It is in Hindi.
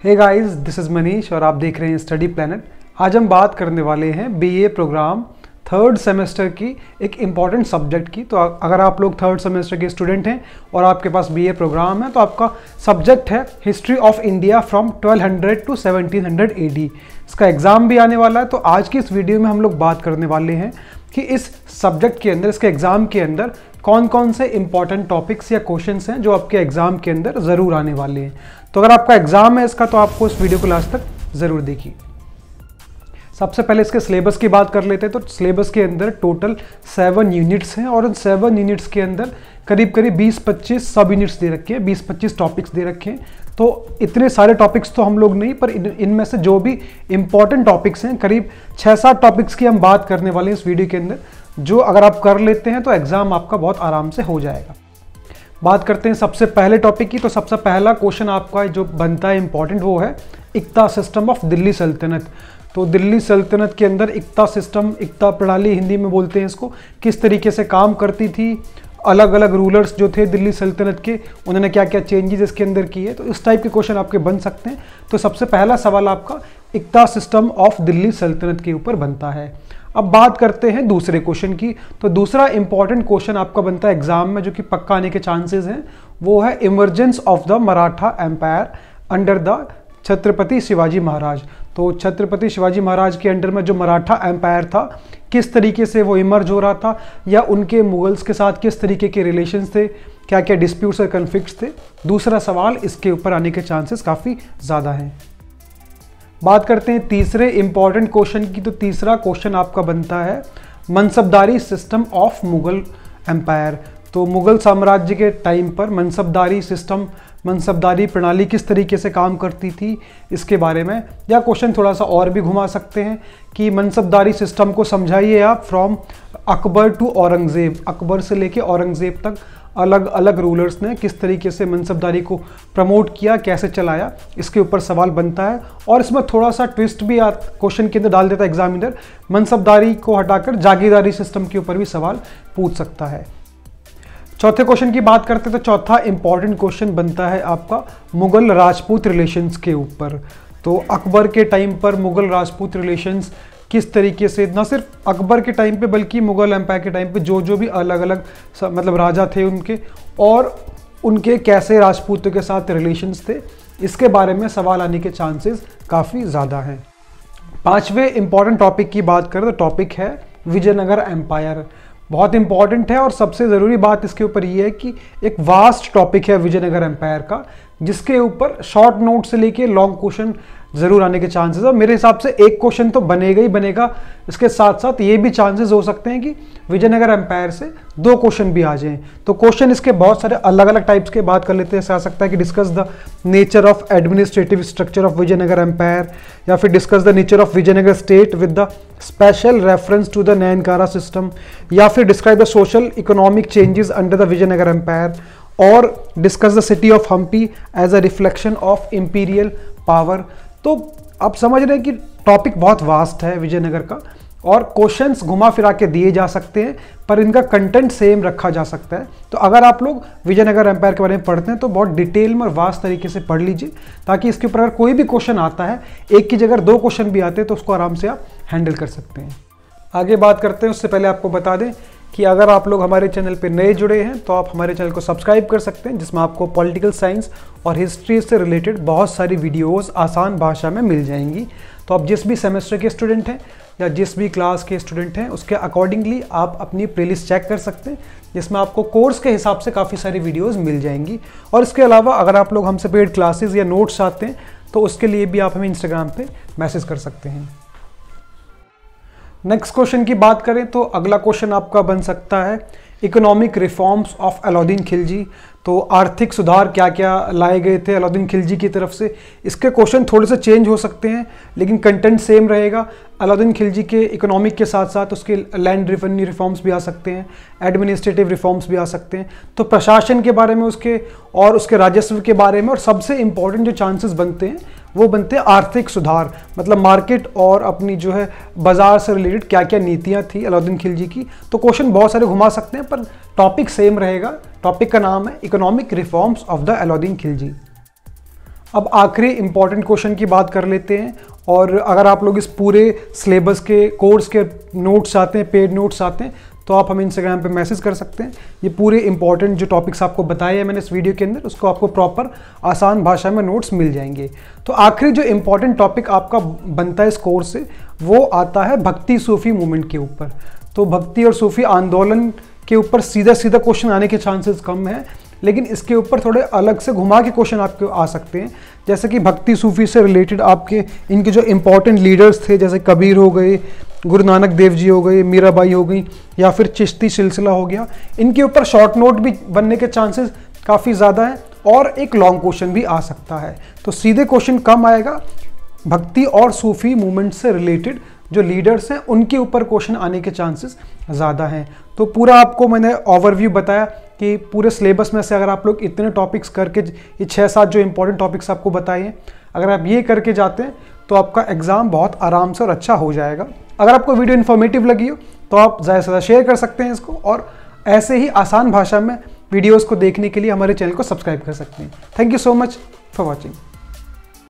Hey guys, this is Manish और आप देख रहे हैं स्टडी प्लैनेट। आज हम बात करने वाले हैं बीए प्रोग्राम थर्ड सेमेस्टर की एक इम्पॉर्टेंट सब्जेक्ट की। तो अगर आप लोग थर्ड सेमेस्टर के स्टूडेंट हैं और आपके पास बीए प्रोग्राम है तो आपका सब्जेक्ट है history of India from 1200 to 1700 AD। इसका एग्ज़ाम भी आने वाला है। तो आज की इस वीडियो में हम लोग बात करने वाले हैं कि इस सब्जेक्ट के अंदर, इसके एग्ज़ाम के अंदर कौन कौन से इंपॉर्टेंट टॉपिक्स या क्वेश्चंस हैं जो आपके एग्ज़ाम के अंदर ज़रूर आने वाले हैं। तो अगर आपका एग्ज़ाम है इसका तो आपको इस वीडियो को लास्ट तक ज़रूर देखिए। सबसे पहले इसके सिलेबस की बात कर लेते हैं। तो सिलेबस के अंदर टोटल 7 यूनिट्स हैं और उन 7 यूनिट्स के अंदर करीब 20-25 सब यूनिट्स दे रखे हैं, 20-25 टॉपिक्स दे रखे हैं। तो इतने सारे टॉपिक्स तो हम लोग नहीं, पर इनमें से जो भी इंपॉर्टेंट टॉपिक्स हैं करीब 6-7 टॉपिक्स की हम बात करने वाले हैं इस वीडियो के अंदर, जो अगर आप कर लेते हैं तो एग्ज़ाम आपका बहुत आराम से हो जाएगा। बात करते हैं सबसे पहले टॉपिक की। तो सबसे पहला क्वेश्चन आपका जो बनता है इंपॉर्टेंट वो है इक्ता सिस्टम ऑफ दिल्ली सल्तनत। तो दिल्ली सल्तनत के अंदर इक्ता सिस्टम, इक्ता प्रणाली हिंदी में बोलते हैं इसको, किस तरीके से काम करती थी, अलग अलग रूलर्स जो थे दिल्ली सल्तनत के उन्होंने क्या क्या चेंजेस इसके अंदर किए। तो इस टाइप के क्वेश्चन आपके बन सकते हैं। तो सबसे पहला सवाल आपका इक्ता सिस्टम ऑफ दिल्ली सल्तनत के ऊपर बनता है। अब बात करते हैं दूसरे क्वेश्चन की। तो दूसरा इंपॉर्टेंट क्वेश्चन आपका बनता है एग्जाम में, जो कि पक्का आने के चांसेस हैं, वो है emergence of the Maratha empire under the Chhatrapati Shivaji Maharaj. तो छत्रपति शिवाजी महाराज के अंडर में जो मराठा एम्पायर था, किस तरीके से वो इमर्ज हो रहा था, या उनके मुगल्स के साथ किस तरीके के रिलेशंस थे, क्या क्या डिस्प्यूट्स और कन्फ्लिक्ट्स थे। दूसरा सवाल इसके ऊपर आने के चांसेस काफ़ी ज़्यादा हैं। बात करते हैं तीसरे इंपॉर्टेंट क्वेश्चन की। तो तीसरा क्वेश्चन आपका बनता है मनसबदारी सिस्टम ऑफ मुगल एम्पायर। तो मुगल साम्राज्य के टाइम पर मनसबदारी सिस्टम, मनसबदारी प्रणाली किस तरीके से काम करती थी इसके बारे में। या क्वेश्चन थोड़ा सा और भी घुमा सकते हैं कि मनसबदारी सिस्टम को समझाइए आप फ्रॉम अकबर टू औरंगज़ेब, अकबर से लेके औरंगज़ेब तक अलग अलग रूलर्स ने किस तरीके से मनसबदारी को प्रमोट किया, कैसे चलाया, इसके ऊपर सवाल बनता है। और इसमें थोड़ा सा ट्विस्ट भी क्वेश्चन के अंदर डाल देता है एग्जामिनर, मनसबदारी को हटाकर जागीरदारी सिस्टम के ऊपर भी सवाल पूछ सकता है। चौथे क्वेश्चन की बात करते हैं। तो चौथा इंपॉर्टेंट क्वेश्चन बनता है आपका मुगल राजपूत रिलेशंस के ऊपर। तो अकबर के टाइम पर मुगल राजपूत रिलेशंस किस तरीके से, न सिर्फ अकबर के टाइम पे बल्कि मुगल एम्पायर के टाइम पे जो भी अलग अलग मतलब राजा थे उनके, और उनके कैसे राजपूतों के साथ रिलेशंस थे, इसके बारे में सवाल आने के चांसेस काफ़ी ज़्यादा हैं। पांचवें इंपॉर्टेंट टॉपिक की बात करें तो टॉपिक है विजयनगर एम्पायर। बहुत इंपॉर्टेंट है और सबसे ज़रूरी बात इसके ऊपर ये है कि एक वास्ट टॉपिक है विजयनगर एम्पायर का, जिसके ऊपर शॉर्ट नोट से लेके लॉन्ग क्वेश्चन ज़रूर आने के चांसेस है। मेरे हिसाब से एक क्वेश्चन तो बनेगा ही बनेगा। इसके साथ साथ ये भी चांसेस हो सकते हैं कि विजयनगर एम्पायर से 2 क्वेश्चन भी आ जाएं। तो क्वेश्चन इसके बहुत सारे अलग अलग टाइप्स के बात कर लेते हैं। ऐसा आ सकता है कि discuss the nature of administrative structure of Vijayanagar empire, या फिर discuss the nature of Vijayanagar state with the special reference to the Nayankara system, या फिर describe the social economic changes under the Vijayanagar empire, और discuss the city of Hampi as a reflection of imperial power. तो आप समझ रहे हैं कि टॉपिक बहुत वास्ट है विजयनगर का, और क्वेश्चंस घुमा फिरा के दिए जा सकते हैं, पर इनका कंटेंट सेम रखा जा सकता है। तो अगर आप लोग विजयनगर एम्पायर के बारे में पढ़ते हैं तो बहुत डिटेल में और वास्ट तरीके से पढ़ लीजिए, ताकि इसके ऊपर अगर कोई भी क्वेश्चन आता है, एक की जगह 2 क्वेश्चन भी आते हैं, तो उसको आराम से आप हैंडल कर सकते हैं। आगे बात करते हैं उससे पहले आपको बता दें कि अगर आप लोग हमारे चैनल पे नए जुड़े हैं तो आप हमारे चैनल को सब्सक्राइब कर सकते हैं, जिसमें आपको पॉलिटिकल साइंस और हिस्ट्री से रिलेटेड बहुत सारी वीडियोस आसान भाषा में मिल जाएंगी। तो आप जिस भी सेमेस्टर के स्टूडेंट हैं या जिस भी क्लास के स्टूडेंट हैं, उसके अकॉर्डिंगली आप अपनी प्लेलिस्ट चेक कर सकते हैं, जिसमें आपको कोर्स के हिसाब से काफ़ी सारी वीडियोस मिल जाएंगी। और इसके अलावा अगर आप लोग हमसे पेड क्लासेस या नोट्स चाहते हैं तो उसके लिए भी आप हमें इंस्टाग्राम पे मैसेज कर सकते हैं। नेक्स्ट क्वेश्चन की बात करें तो अगला क्वेश्चन आपका बन सकता है economic reforms of Alauddin Khilji. तो आर्थिक सुधार क्या क्या लाए गए थे अलाउद्दीन खिलजी की तरफ से। इसके क्वेश्चन थोड़े से चेंज हो सकते हैं, लेकिन कंटेंट सेम रहेगा। अलाउद्दीन खिलजी के इकोनॉमिक के साथ साथ उसके लैंड रेवेन्यू रिफॉर्म्स भी आ सकते हैं, एडमिनिस्ट्रेटिव रिफॉर्म्स भी आ सकते हैं। तो प्रशासन के बारे में उसके और उसके राजस्व के बारे में, और सबसे इंपॉर्टेंट जो चांसेस बनते हैं वो बनते हैं आर्थिक सुधार, मतलब मार्केट और अपनी जो है बाजार से रिलेटेड क्या क्या नीतियां थी अलाउद्दीन खिलजी की। तो क्वेश्चन बहुत सारे घुमा सकते हैं, पर टॉपिक सेम रहेगा। टॉपिक का नाम है economic reforms of the Alauddin Khilji. अब आखिरी इंपॉर्टेंट क्वेश्चन की बात कर लेते हैं। और अगर आप लोग इस पूरे सिलेबस के कोर्स के नोट्स चाहते हैं, पेड नोट्स चाहते हैं, तो आप हमें इंस्टाग्राम पे मैसेज कर सकते हैं। ये पूरे इंपॉर्टेंट जो टॉपिक्स आपको बताए हैं मैंने इस वीडियो के अंदर, उसको आपको प्रॉपर आसान भाषा में नोट्स मिल जाएंगे। तो आखिरी जो इंपॉर्टेंट टॉपिक आपका बनता है इस कोर्स से, वो आता है भक्ति सूफी मूवमेंट के ऊपर। तो भक्ति और सूफी आंदोलन के ऊपर सीधा सीधा क्वेश्चन आने के चांसेस कम है, लेकिन इसके ऊपर थोड़े अलग से घुमा के क्वेश्चन आपके आ सकते हैं। जैसे कि भक्ति सूफी से रिलेटेड आपके इनके जो इंपॉर्टेंट लीडर्स थे, जैसे कबीर हो गए, गुरु नानक देव जी हो गए, मीराबाई हो गई, या फिर चिश्ती सिलसिला हो गया, इनके ऊपर शॉर्ट नोट भी बनने के चांसेस काफ़ी ज़्यादा है और एक लॉन्ग क्वेश्चन भी आ सकता है। तो सीधे क्वेश्चन कम आएगा, भक्ति और सूफी मूवमेंट से रिलेटेड जो लीडर्स हैं उनके ऊपर क्वेश्चन आने के चांसेस ज़्यादा हैं। तो पूरा आपको मैंने ओवरव्यू बताया कि पूरे सिलेबस में से अगर आप लोग इतने टॉपिक्स करके, ये 6-7 जो इंपॉर्टेंट टॉपिक्स आपको बताए हैं, अगर आप ये करके जाते हैं तो आपका एग्ज़ाम बहुत आराम से और अच्छा हो जाएगा। अगर आपको वीडियो इन्फॉर्मेटिव लगी हो तो आप ज़्यादा से ज़्यादा शेयर कर सकते हैं इसको, और ऐसे ही आसान भाषा में वीडियोज़ को देखने के लिए हमारे चैनल को सब्सक्राइब कर सकते हैं। Thank you so much for watching.